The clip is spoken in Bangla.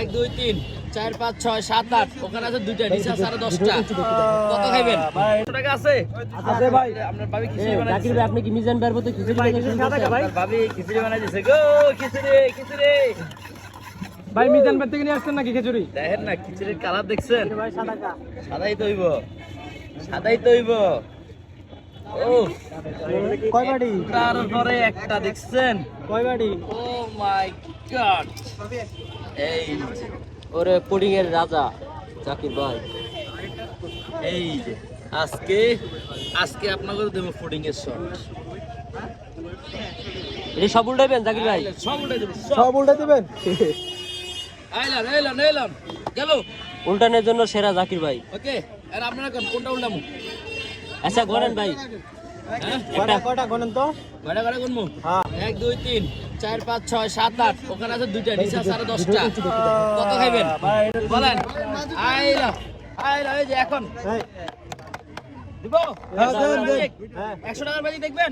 1 2 3 4 5 6 7 8 ওখানে আছে দুইটা নিচে আছে আরো 10টা কত খাইবেন 100 টাকা আছে আছে ভাই। আপনার ভাবি খিচুড়ি বানাই জাকির ভাই আপনি কি মিজান ভাইয়ের মতো খিচুড়ি বানাই শুরু করছেন? আপনার ভাবি খিচুড়ি বানাই দিছে গো খিচুড়ি খিচুড়ি ভাই মিজান ভাই থেকে নিয়ে আসছেন নাকি খিচুড়ি? দেখেন না খিচুড়ির কালার দেখছেন ভাই সাদা কা। সাদাই তো হইব সাদাই তো হইব ও কয় বাটি? তার পরে একটা দেখছেন কয় বাটি? ও মাই গড এই যে, ওরে পুডিং এর রাজা জাকির ভাই। এই যে আজকে আজকে আপনাদের দেবো ফুডিং এর শট এটা সব উল্টাইবেন জাকির ভাই? সব উল্টে দেবো সব উল্টা দিবেন? আইলাম আইলাম আইলাম গেল উল্টানোর জন্য সেরা জাকির ভাই। ওকে আর আপনারা কোনটা উল্টামু আচ্ছা গণেন ভাই। হ্যাঁ কয়টা গণেন তো? কয়টা করে গুনমু হ্যাঁ। 1 2 3 4 5 6 7 8 ওখানে আছে দুইটা নিচে আছে আরো 10টা কত খাইবেন বলেন আইলাম আইলাম এই যে এখন দিব 100 টাকার বাজি দেখবেন